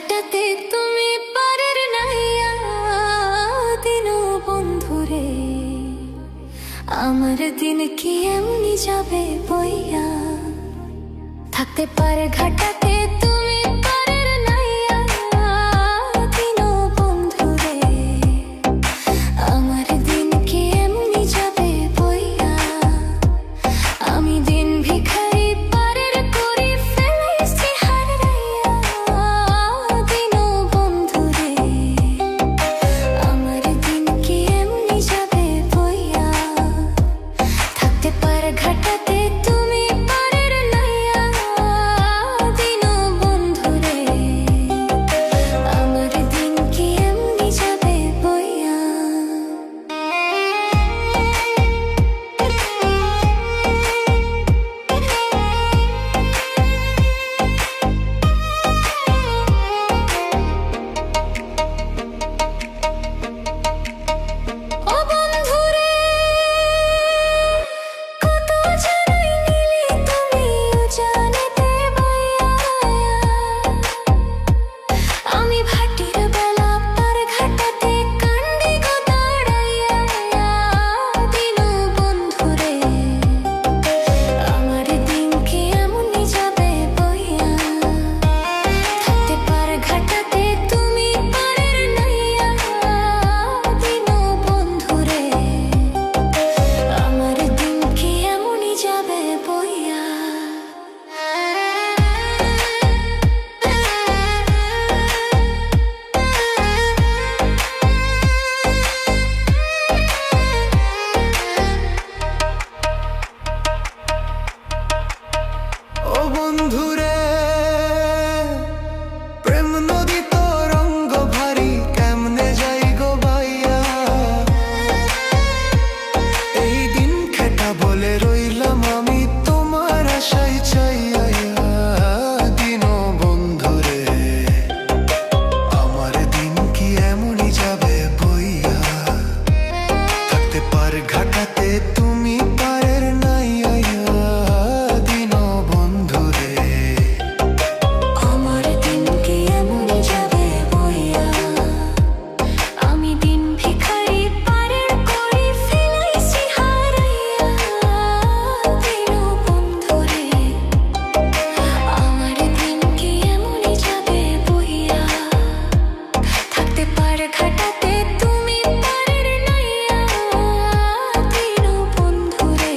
ঘাটাতে তুমি পারের নাইয়া দিন বন্ধুরে আমার দিন কি এমনি যাবে বইয়া থাকতে পারে ঘাটাতে তুমি পারের নাইয়া দিন বন্ধুরে আমার দিন কি এমনি যাবে বইয়া আমি দিন ভিখারি পারের করি ফেলেছি হারাইয়া দিন বন্ধুরে আমার দিন কি এমনি যাবে বইয়া থাকতে পারে ঘাটাতে তুমি পারের নাইয়া দিন বন্ধুরে আমার দিন কি এমনি যাবে বইয়া ও বন্ধুরে কত জানাই নিলি তুমিও জানিতে বইয়া আমি ভাটির বেলা পার ঘাটাতে কান্দি গো দাঁড়াইয়া দিন বন্ধুরে আমার দিন কি এমনি যাবে বইয়া থাকতে পার ঘাটাতে তুমি পারের নাইয়া দিন বন্ধুরে আমার দিন কি এমনি যাবে বইয়া ও বন্ধুরে প্রেম নদী তো রঙ্গ ভারী কেমনে যাই গো বাইয়া এই দিন খেটা বলে রইলাম আমি তোমার আশাই চাইয়া দিন বন্ধুরে আমার দিন কি এমনই যাবে বইয়া থাকতে পার ঘাটাতে তুমি পারের নাইয়া দিন বন্ধুরে আমার দিন কি এমনি যাবে বইয়া আমি দিন ভিখারি পারের করি ফেলাইছি হারাইয়া দিন বন্ধুরে আমার দিন কি এমনি যাবে বইয়া থাকতে পারে ঘাটাতে তুমি পারের নাইয়া দিন বন্ধুরে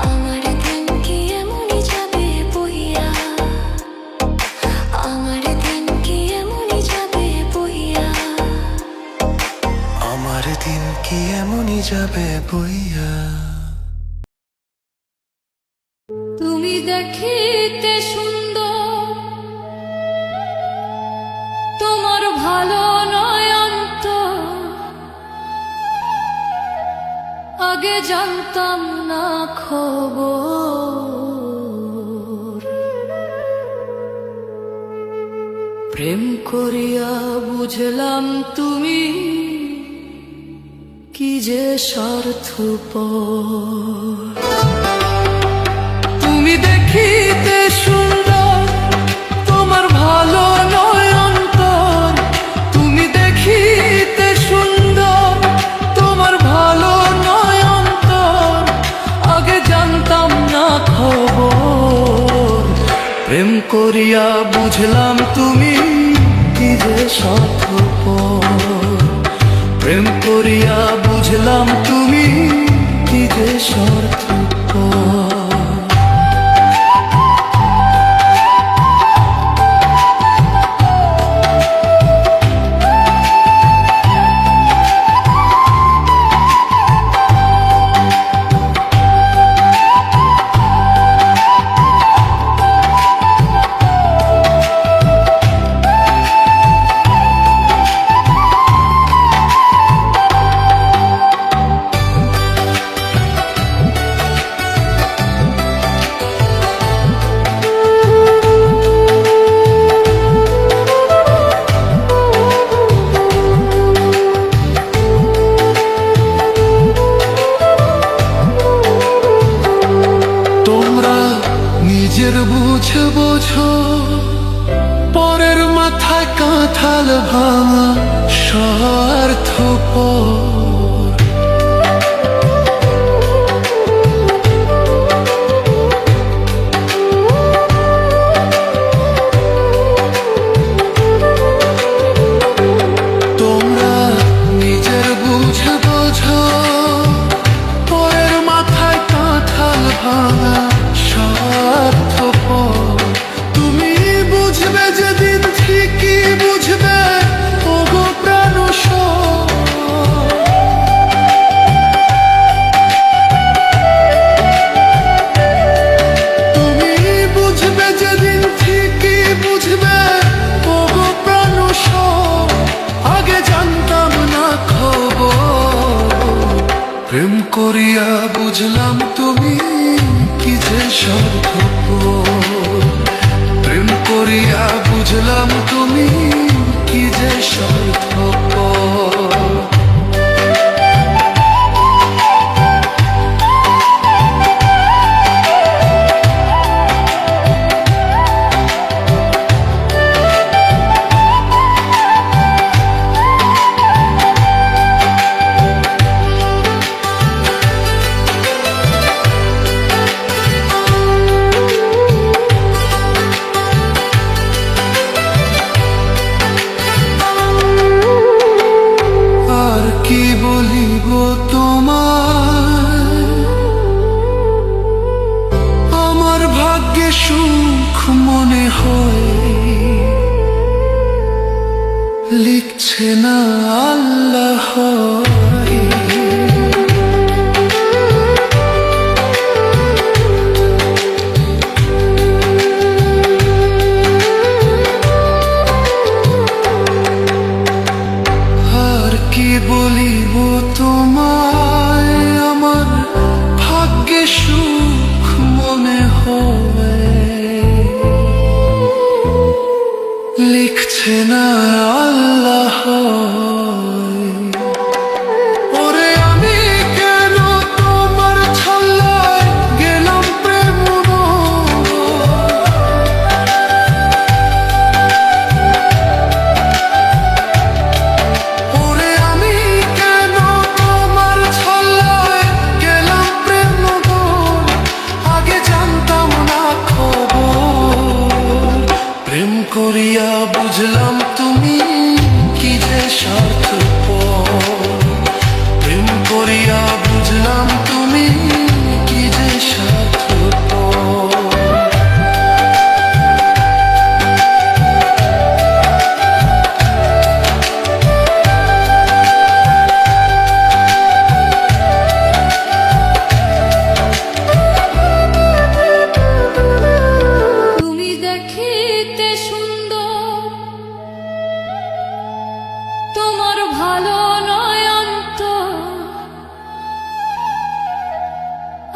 আমার দিন কি এমনি যাবে বইয়া আমার দিন কি এমনি যাবে বইয়া আমার দিন কি এমনই যাবে বইয়া তুমি দেখিতে সুন্দর তোমার ভালো নয় অন্তর আগে জানতাম না খবর প্রেম করিয়া বুঝলাম তুমি কি যে স্বার্থপর তুমি দেখিতে সুন্দর তোমার ভালো নয় অন্তর তুমি দেখিতে সুন্দর তোমার ভালো নয় অন্তর আগে জানতাম না খবর প্রেম করিয়া বুঝলাম তুমি কি যে স্বার্থপর প্রেম করিয়া বুঝলাম তুমি কি যে স্বার্থপর বুঝে বোঝো পরে কাঁঠাল ভাঙা স্বার্থপর। তোমরা নিজের বুঝে বোঝো, পরের মাথায় কাঁঠাল ভাঙা স্বার্থপর। তুমি বুঝবে যেদিন ঠিকই বুঝবে, ওগো প্রাণসর। তুমি বুঝবে যেদিন ঠিকই বুঝবে, ওগো প্রাণসর। আগে জানতাম না খবর, প্রেম করিয়া বুঝলাম তুমি কি যে স্বার্থপর। প্রেম করিয়া বুঝলাম তুমি কি যে স্বার্থপর। কি বলিব তোমায়, আমার ভাগ্যে সুখ মনে হয়, লিখছে না আল্লাহ। কি বলিব তোমায়, আমার ভাগ্যে সুখ মনে হয়, লিখছে না আল্লাহ। ওরে আমি কেন তোমার ছল্লায় গেলাম প্রেম করিয়া বুঝলাম তুমি কি যে স্বার্থপর। প্রেম করিয়া বুঝলাম তুমি কি যে স্বার্থপর।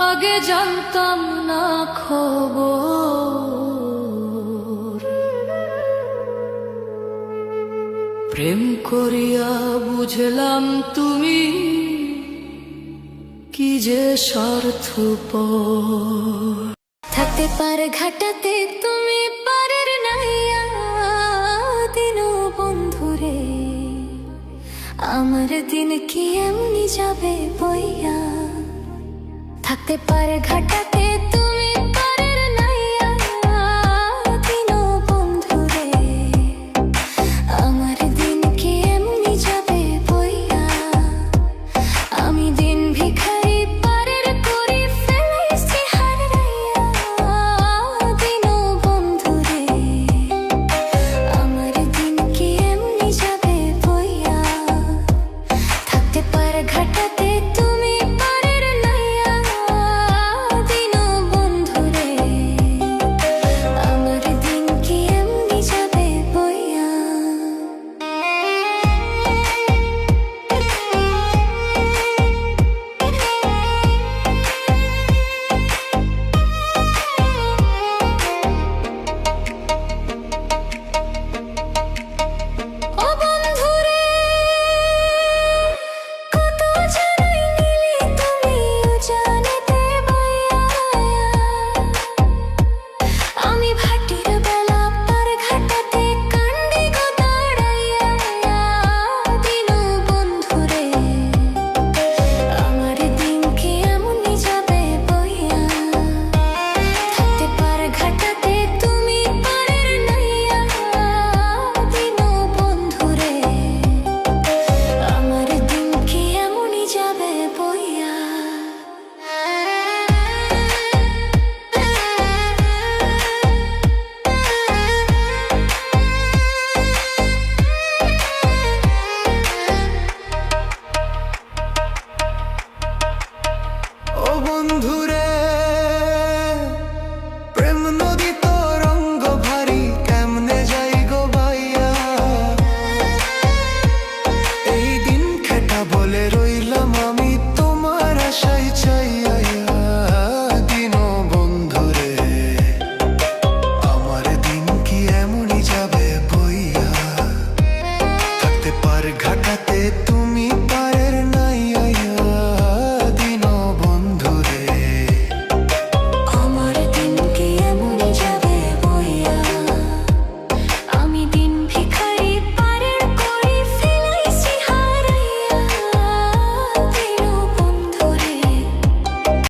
আগে জানতাম না খবর, প্রেম করিয়া বুঝলাম তুমি কি যে স্বার্থপর। থাকতে পারে ঘাটাতে তুমি পারের নাইয়া, দিন বন্ধুরে আমার দিন কি এমনি যাবে বইয়া। থাকতে পারে ঘাটাতে